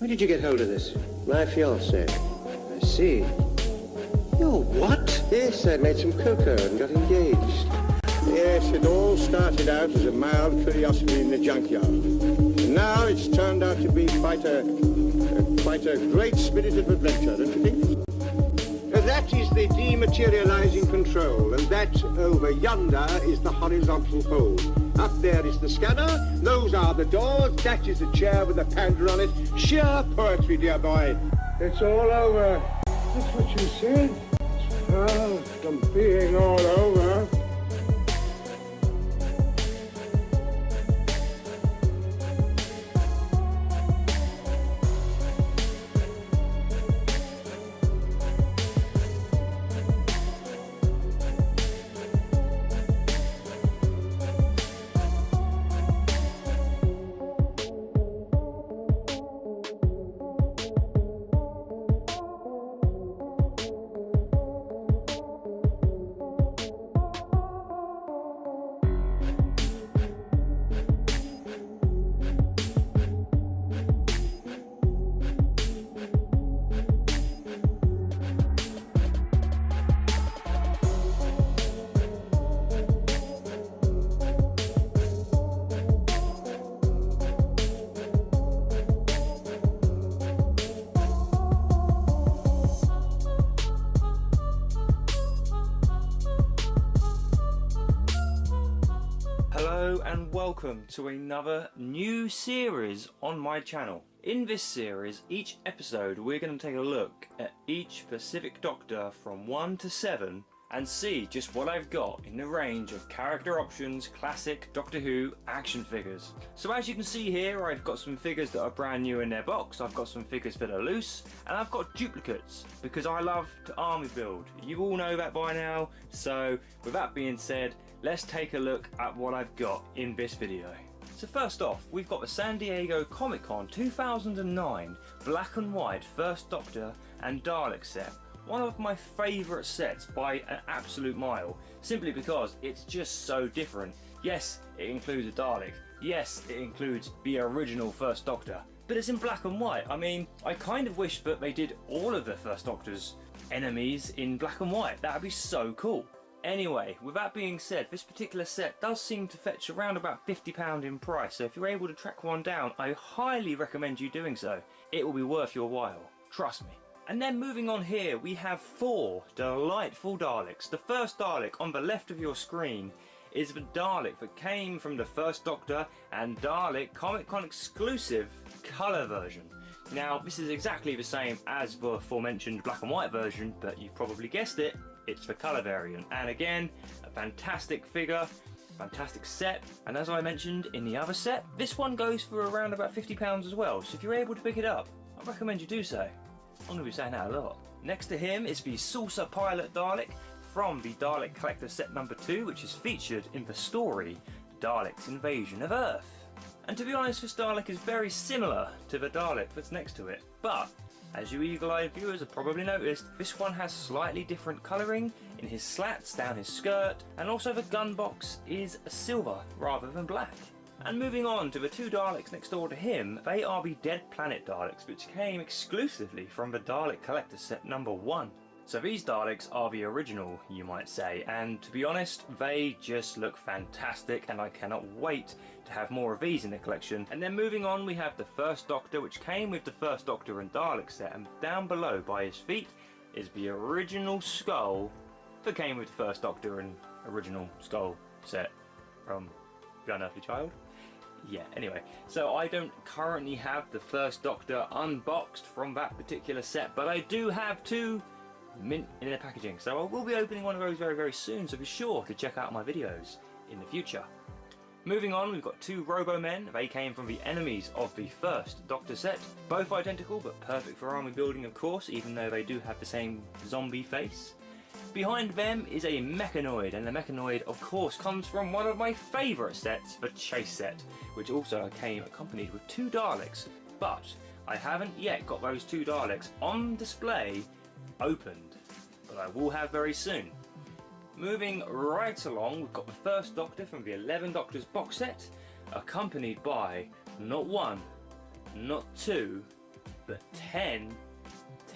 Where did you get hold of this? My fiancée. I see. You're what? Yes, I made some cocoa and got engaged. Yes, it all started out as a mild curiosity in the junkyard. And now it's turned out to be quite a great spirited adventure, don't you think? That is the dematerializing control, and that over yonder is the horizontal pole. Up there is the scanner, those are the doors, that is the chair with a panda on it. Sheer poetry, dear boy. It's all over. That's what you said. Oh, from being all over. And welcome to another new series on my channel. In this series, each episode we're going to take a look at each specific Doctor from 1 to 7 and see just what I've got in the range of character options, classic Doctor Who action figures. So as you can see here, I've got some figures that are brand new in their box, I've got some figures that are loose, and I've got duplicates because I love to army build. You all know that by now, so with that being said, let's take a look at what I've got in this video. So first off, we've got the San Diego Comic-Con 2009 black and white First Doctor and Dalek set. One of my favourite sets by an absolute mile, simply because it's just so different. Yes, it includes a Dalek. Yes, it includes the original First Doctor. But it's in black and white. I mean, I kind of wish that they did all of the First Doctor's enemies in black and white. That would be so cool. Anyway, with that being said, this particular set does seem to fetch around about £50 in price, so if you're able to track one down, I highly recommend you doing so. It will be worth your while, trust me. And then moving on here, we have 4 delightful Daleks. The first Dalek on the left of your screen is the Dalek that came from the First Doctor and Dalek Comic-Con exclusive colour version. Now, this is exactly the same as the aforementioned black and white version, but you've probably guessed it, it's the colour variant. And again, a fantastic figure, fantastic set, and as I mentioned in the other set, this one goes for around about £50 as well, so if you're able to pick it up, I recommend you do so. I'm going to be saying that a lot. Next to him is the Saucer Pilot Dalek from the Dalek Collector set number 2, which is featured in the story Dalek's Invasion of Earth. And to be honest, this Dalek is very similar to the Dalek that's next to it, but as you eagle-eyed viewers have probably noticed, this one has slightly different colouring in his slats down his skirt, and also the gun box is silver rather than black. And moving on to the 2 Daleks next door to him, they are the Dead Planet Daleks, which came exclusively from the Dalek Collector set number 1. So these Daleks are the original, you might say, and to be honest, they just look fantastic, and I cannot wait to have more of these in the collection. And then moving on, we have the First Doctor, which came with the First Doctor and Dalek set, and down below by his feet is the original skull that came with the First Doctor and original skull set from The Unearthly Child. Yeah, anyway, so I don't currently have the First Doctor unboxed from that particular set, but I do have 2 mint in their packaging, so I will be opening one of those very, very soon, so be sure to check out my videos in the future. Moving on, we've got 2 Robomen. They came from the enemies of the First Doctor set. Both identical, but perfect for army building, of course, even though they do have the same zombie face. Behind them is a Mechanoid, and the Mechanoid, of course, comes from one of my favourite sets, the Chase set, which also came accompanied with 2 Daleks. But I haven't yet got those 2 Daleks on display opened, but I will have very soon. Moving right along, we've got the First Doctor from the 11 Doctors box set, accompanied by not 1, not 2, the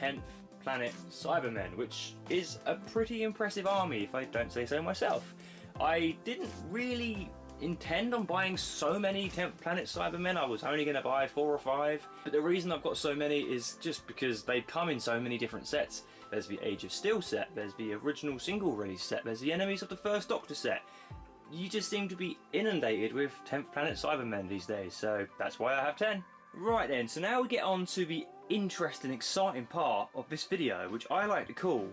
10th Planet Cybermen, which is a pretty impressive army if I don't say so myself. I didn't really intend on buying so many 10th Planet Cybermen. I was only going to buy 4 or 5, but the reason I've got so many is just because they come in so many different sets. There's the Age of Steel set, there's the original single release set, there's the Enemies of the First Doctor set. You just seem to be inundated with 10th Planet Cybermen these days, so that's why I have 10. Right then, so now we get on to the interesting, exciting part of this video, which I like to call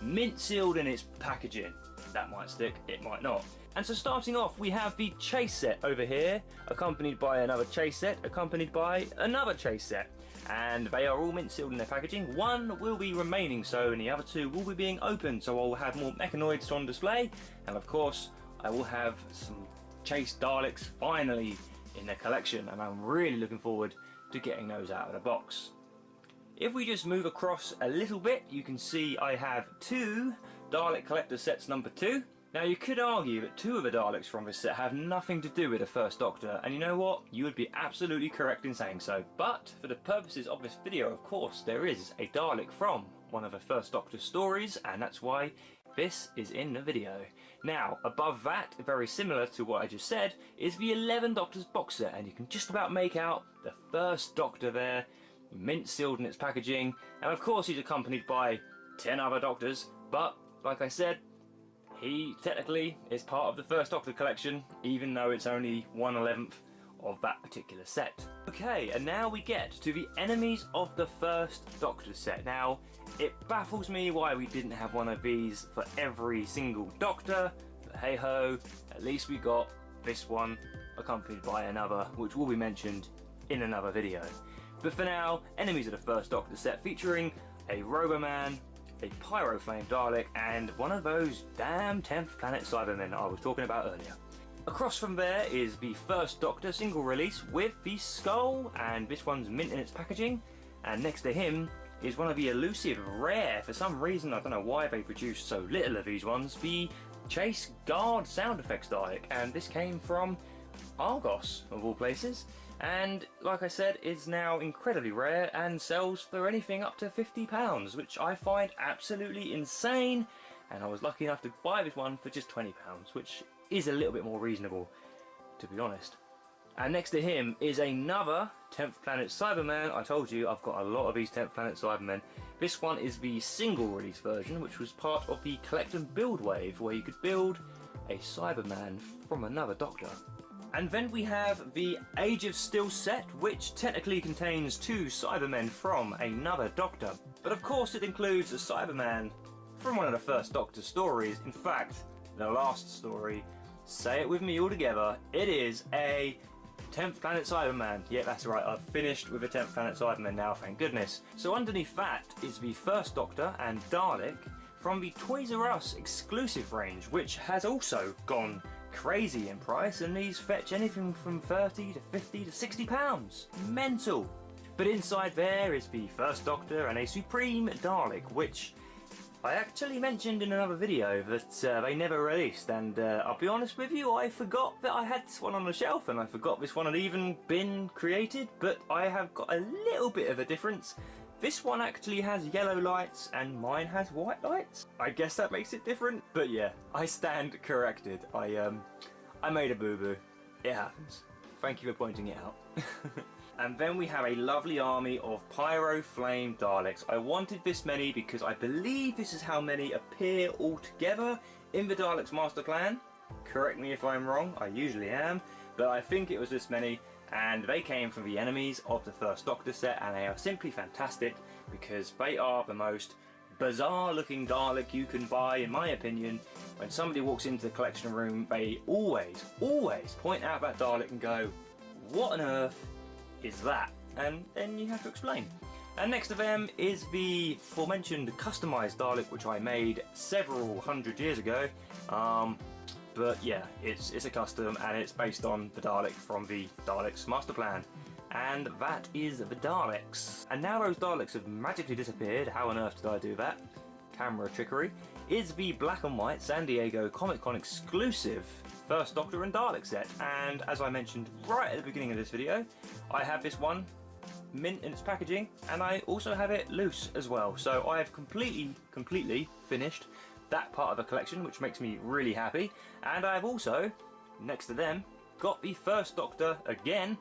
mint sealed in its packaging. That might stick, it might not. And so starting off, we have the chase set over here, accompanied by another chase set, accompanied by another chase set. And they are all mint sealed in their packaging. One will be remaining so, and the other 2 will be being opened, so I'll have more mechanoids on display. And of course, I will have some chase Daleks finally in the collection, and I'm really looking forward to getting those out of the box. If we just move across a little bit, you can see I have 2 Dalek Collector sets number 2. Now you could argue that 2 of the Daleks from this set have nothing to do with the First Doctor, and you know what? You would be absolutely correct in saying so. But for the purposes of this video, of course, there is a Dalek from one of the First Doctor stories, and that's why this is in the video. Now, above that, very similar to what I just said, is the 11 Doctors box set, and you can just about make out the First Doctor there, mint sealed in its packaging, and of course he's accompanied by 10 other Doctors, but like I said, he technically is part of the First Doctor collection, even though it's only 1/11 of that particular set. Okay, and now we get to the Enemies of the First Doctor set. Now, it baffles me why we didn't have one of these for every single Doctor, but hey ho, at least we got this one accompanied by another, which will be mentioned in another video. But for now, Enemies of the First Doctor set featuring a Roboman, a Pyroflame Dalek, and one of those damn 10th Planet Cybermen I was talking about earlier. Across from there is the First Doctor single release with the skull, and this one's mint in its packaging, and next to him is one of the elusive rare, for some reason I don't know why they produced so little of these ones, the Chase Guard sound effects Dalek, and this came from Argos of all places. And like I said, it's now incredibly rare and sells for anything up to £50, which I find absolutely insane, and I was lucky enough to buy this one for just £20, which is a little bit more reasonable, to be honest. And next to him is another 10th Planet Cyberman. I told you I've got a lot of these 10th Planet Cybermen. This one is the single release version, which was part of the collect and build wave, where you could build a Cyberman from another Doctor. And then we have the Age of Steel set, which technically contains 2 Cybermen from another Doctor. But of course it includes a Cyberman from one of the First Doctor stories. In fact, the last story. Say it with me all together. It is a 10th Planet Cyberman. Yeah, that's right. I've finished with a 10th Planet Cyberman now, thank goodness. So underneath that is the First Doctor and Dalek from the Toys R Us exclusive range, which has also gone crazy in price, and these fetch anything from 30 to 50 to 60 pounds. Mental. But inside there is the First Doctor and a Supreme Dalek, which I actually mentioned in another video that they never released, and I'll be honest with you, I forgot that I had this one on the shelf, and I forgot this one had even been created, but I have got a little bit of a difference. This one actually has yellow lights and mine has white lights. I guess that makes it different, but yeah, I stand corrected. I made a boo-boo. It happens. Thank you for pointing it out. And then we have a lovely army of Pyroflame Daleks. I wanted this many because I believe this is how many appear all together in the Daleks Master Plan. Correct me if I'm wrong, I usually am, but I think it was this many, and they came from the Enemies of the First Doctor set, and they are simply fantastic because they are the most bizarre looking Dalek you can buy, in my opinion. When somebody walks into the collection room, they always point out that Dalek and go, what on earth is that? And then you have to explain. And next to them is the aforementioned customized Dalek, which I made several hundred years ago. But yeah, it's a custom, and it's based on the Dalek from the Daleks Master Plan. And that is the Daleks. And now those Daleks have magically disappeared. How on earth did I do that? Camera trickery. Is the black and white San Diego Comic Con exclusive First Doctor and Dalek set. And as I mentioned right at the beginning of this video, I have this one mint in its packaging, and I also have it loose as well. So I have completely finished that part of the collection, which makes me really happy. And I've also, next to them, got the First Doctor again,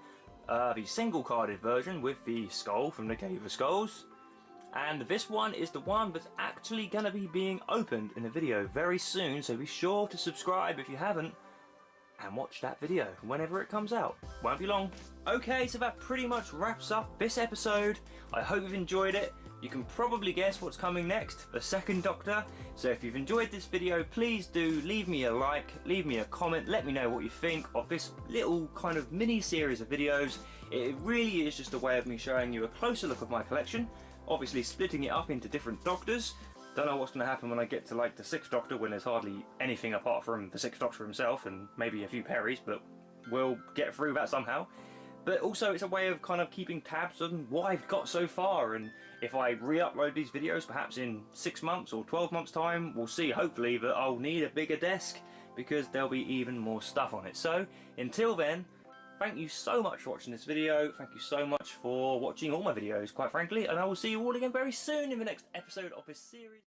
the single carded version with the skull from the Cave of Skulls. And this one is the one that's actually going to be being opened in a video very soon, so be sure to subscribe if you haven't, and watch that video whenever it comes out. Won't be long. Okay, so that pretty much wraps up this episode. I hope you've enjoyed it. You can probably guess what's coming next, the Second Doctor. So if you've enjoyed this video, please do leave me a like, leave me a comment, let me know what you think of this little kind of mini series of videos. It really is just a way of me showing you a closer look of my collection, obviously splitting it up into different Doctors. Don't know what's going to happen when I get to like the 6th Doctor, when there's hardly anything apart from the 6th Doctor himself and maybe a few Perrys, but we'll get through that somehow. But also it's a way of kind of keeping tabs on what I've got so far, and if I re-upload these videos perhaps in 6 months or 12 months time, we'll see hopefully that I'll need a bigger desk because there'll be even more stuff on it. So until then, thank you so much for watching this video, thank you so much for watching all my videos quite frankly, and I will see you all again very soon in the next episode of this series.